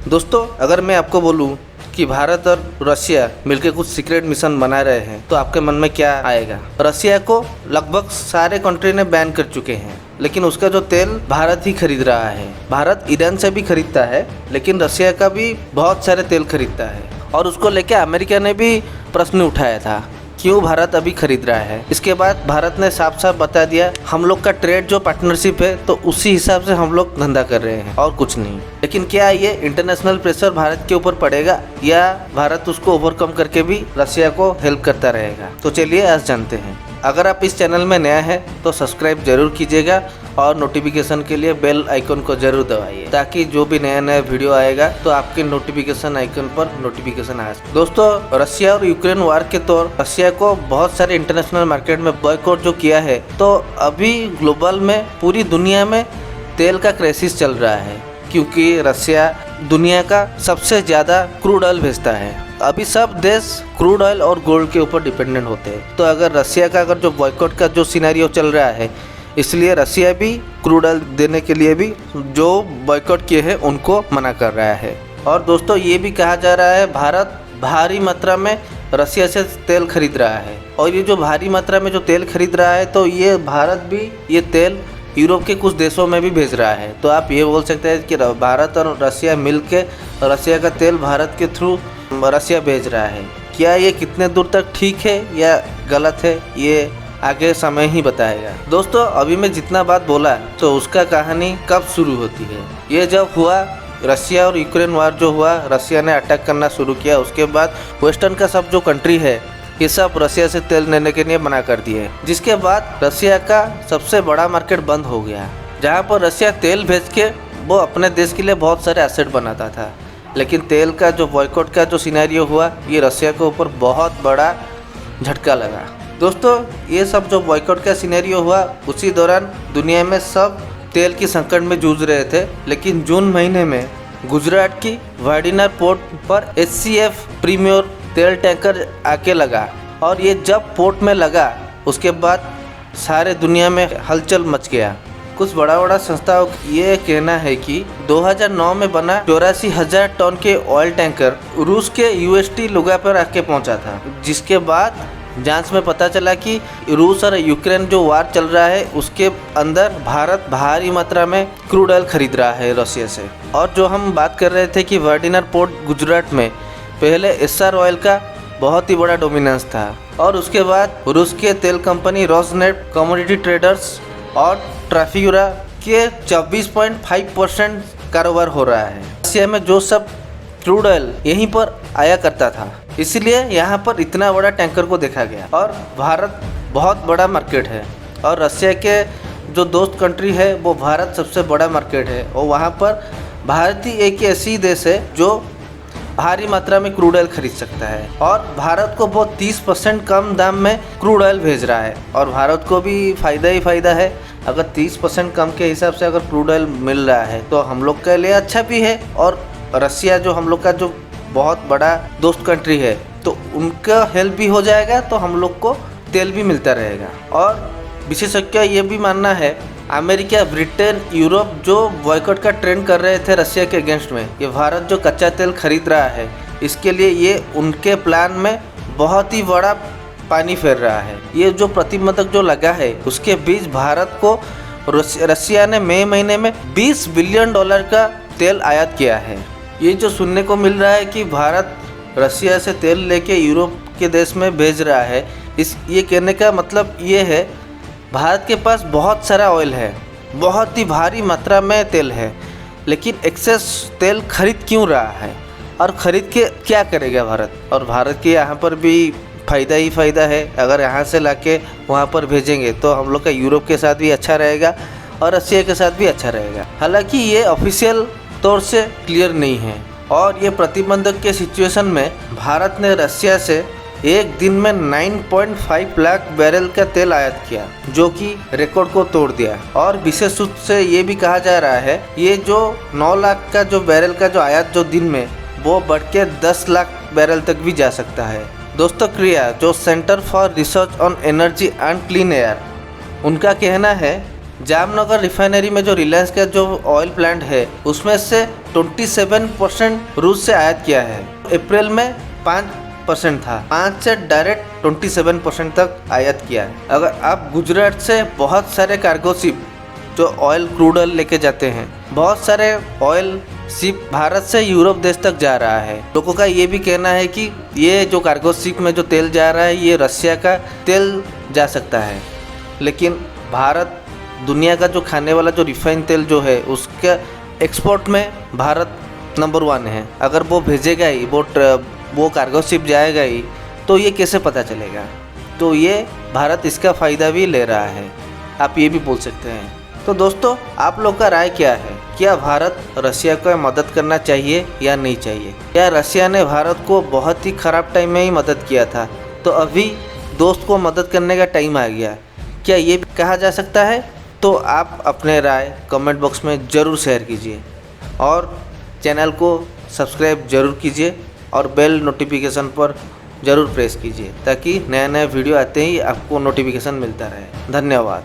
दोस्तों, अगर मैं आपको बोलूं कि भारत और रशिया मिलकर कुछ सीक्रेट मिशन बना रहे हैं तो आपके मन में क्या आएगा? रशिया को लगभग सारे कंट्री ने बैन कर चुके हैं, लेकिन उसका जो तेल भारत ही खरीद रहा है। भारत ईरान से भी खरीदता है, लेकिन रशिया का भी बहुत सारे तेल खरीदता है। और उसको लेकर अमेरिका ने भी प्रश्न उठाया था, क्यों भारत अभी खरीद रहा है। इसके बाद भारत ने साफ साफ बता दिया, हम लोग का ट्रेड जो पार्टनरशिप है तो उसी हिसाब से हम लोग धंधा कर रहे हैं और कुछ नहीं। लेकिन क्या ये इंटरनेशनल प्रेशर भारत के ऊपर पड़ेगा या भारत उसको ओवरकम करके भी रशिया को हेल्प करता रहेगा? तो चलिए आज जानते हैं। अगर आप इस चैनल में नया है तो सब्सक्राइब जरूर कीजिएगा और नोटिफिकेशन के लिए बेल आइकन को जरूर दबाइए, ताकि जो भी नया नया वीडियो आएगा तो आपके नोटिफिकेशन आइकन पर नोटिफिकेशन आ सके। दोस्तों, रशिया और यूक्रेन वार के तौर रशिया को बहुत सारे इंटरनेशनल मार्केट में बॉयकॉट जो किया है, तो अभी ग्लोबल में पूरी दुनिया में तेल का क्राइसिस चल रहा है, क्योंकि रशिया दुनिया का सबसे ज़्यादा क्रूड ऑयल भेजता है। अभी सब देश क्रूड ऑयल और गोल्ड के ऊपर डिपेंडेंट होते हैं। तो अगर रशिया का जो बॉयकॉट का जो सिनेरियो चल रहा है, इसलिए रशिया भी क्रूड ऑयल देने के लिए भी जो बॉयकॉट किए हैं उनको मना कर रहा है। और दोस्तों, ये भी कहा जा रहा है भारत भारी मात्रा में रशिया से तेल खरीद रहा है। और ये जो भारी मात्रा में जो तेल खरीद रहा है, तो ये भारत भी ये तेल यूरोप के कुछ देशों में भी भेज रहा है। तो आप ये बोल सकते हैं कि भारत और रशिया मिलके रशिया का तेल भारत के थ्रू रशिया भेज रहा है। क्या ये कितने दूर तक ठीक है या गलत है, ये आगे समय ही बताएगा। दोस्तों, अभी मैं जितना बात बोला तो उसका कहानी कब शुरू होती है? ये जब हुआ रशिया और यूक्रेन वार जो हुआ, रशिया ने अटैक करना शुरू किया, उसके बाद वेस्टर्न का सब जो कंट्री है ये सब रशिया से तेल लेने के लिए मना कर दिए। जिसके बाद रशिया का सबसे बड़ा मार्केट बंद हो गया, जहाँ पर रशिया तेल भेज के वो अपने देश के लिए बहुत सारे एसेट बनाता था। लेकिन तेल का जो बॉयकॉट का जो सिनेरियो हुआ, ये रशिया के ऊपर बहुत बड़ा झटका लगा। दोस्तों, ये सब जो बॉयकॉट का सिनेरियो हुआ, उसी दौरान दुनिया में सब तेल की संकट में जूझ रहे थे। लेकिन जून महीने में गुजरात की वाडिनार पोर्ट पर HCF प्रीमियर तेल टैंकर आके लगा। और ये जब पोर्ट में लगा, उसके बाद सारे दुनिया में हलचल मच गया। कुछ बड़ा संस्थाओं ये कहना है कि 2009 में बना 84,000 टन के ऑयल टैंकर रूस के UST लुगा पर आके पहुंचा था। जिसके बाद जांच में पता चला कि रूस और यूक्रेन जो वार चल रहा है, उसके अंदर भारत भारी मात्रा में क्रूड ऑयल खरीद रहा है रशिया से। और जो हम बात कर रहे थे कि वाडिनार पोर्ट गुजरात में पहले SR ऑयल का बहुत ही बड़ा डोमिनेंस था, और उसके बाद रूस के तेल कंपनी रोसनेफ्ट, कमोडिटी ट्रेडर्स और ट्राफियूरा के 24.5% कारोबार हो रहा है। रशिया में जो सब क्रूड ऑयल यहीं पर आया करता था, इसलिए यहाँ पर इतना बड़ा टैंकर को देखा गया। और भारत बहुत बड़ा मार्केट है, और रशिया के जो दोस्त कंट्री है वो भारत सबसे बड़ा मार्केट है। और वहाँ पर भारत ही एक ऐसी देश है जो भारी मात्रा में क्रूड ऑयल खरीद सकता है, और भारत को वो 30% कम दाम में क्रूड ऑयल भेज रहा है। और भारत को भी फ़ायदा ही फ़ायदा है। अगर 30% कम के हिसाब से अगर क्रूड ऑयल मिल रहा है तो हम लोग के लिए अच्छा भी है। और रशिया जो हम लोग का जो बहुत बड़ा दोस्त कंट्री है, तो उनका हेल्प भी हो जाएगा, तो हम लोग को तेल भी मिलता रहेगा। और विशेषज्ञ ये भी मानना है, अमेरिका, ब्रिटेन, यूरोप जो बॉयकॉट का ट्रेंड कर रहे थे रशिया के अगेंस्ट में, ये भारत जो कच्चा तेल खरीद रहा है, इसके लिए ये उनके प्लान में बहुत ही बड़ा पानी फेर रहा है। ये जो प्रतिबंधक जो लगा है, उसके बीच भारत को रशिया ने मई महीने में $20 बिलियन का तेल आयात किया है। ये जो सुनने को मिल रहा है कि भारत रशिया से तेल लेके यूरोप के देश में भेज रहा है, ये कहने का मतलब ये है, भारत के पास बहुत सारा ऑयल है, बहुत ही भारी मात्रा में तेल है, लेकिन एक्सेस तेल खरीद क्यों रहा है और ख़रीद के क्या करेगा भारत? और भारत के यहाँ पर भी फ़ायदा ही फ़ायदा है। अगर यहाँ से लाके वहाँ पर भेजेंगे तो हम लोग का यूरोप के साथ भी अच्छा रहेगा और रशिया के साथ भी अच्छा रहेगा। हालांकि ये ऑफिशियल तौर से क्लियर नहीं है। और ये प्रतिबंधक के सिचुएशन में भारत ने रशिया से एक दिन में 9.5 लाख बैरल का तेल आयात किया, जो कि रिकॉर्ड को तोड़ दिया। और विशेष रूप से ये भी कहा जा रहा है, ये जो 9 लाख का जो बैरल का जो आयात जो दिन में, वो बढ़ के 10 लाख बैरल तक भी जा सकता है। दोस्तों, क्रिया जो centre for research on energy and clean air, उनका कहना है जामनगर रिफाइनरी में जो रिलायंस का जो ऑयल प्लांट है, उसमें से 27% रूस से आयात किया है। अप्रैल में 5% था, 5 से डायरेक्ट 27% तक आयात किया है। अगर आप गुजरात से बहुत सारे कार्गो शिप जो ऑयल क्रूड ऑयल लेके जाते हैं, बहुत सारे ऑयल शिप भारत से यूरोप देश तक जा रहा है। लोगों का ये भी कहना है कि ये जो कार्गो शिप में जो तेल जा रहा है ये रसिया का तेल जा सकता है, लेकिन भारत दुनिया का जो खाने वाला जो रिफाइंड तेल जो है उसके एक्सपोर्ट में भारत नंबर 1 है। अगर वो भेजेगा ही, वो कार्गो शिप जाएगा ही, तो ये कैसे पता चलेगा? तो ये भारत इसका फ़ायदा भी ले रहा है, आप ये भी बोल सकते हैं। तो दोस्तों, आप लोग का राय क्या है? क्या भारत रसिया को मदद करना चाहिए या नहीं चाहिए? क्या रसिया ने भारत को बहुत ही ख़राब टाइम में ही मदद किया था, तो अभी दोस्त को मदद करने का टाइम आ गया, क्या ये कहा जा सकता है? तो आप अपने राय कमेंट बॉक्स में ज़रूर शेयर कीजिए और चैनल को सब्सक्राइब ज़रूर कीजिए और बेल नोटिफिकेशन पर ज़रूर प्रेस कीजिए ताकि नया नया वीडियो आते ही आपको नोटिफिकेशन मिलता रहे। धन्यवाद।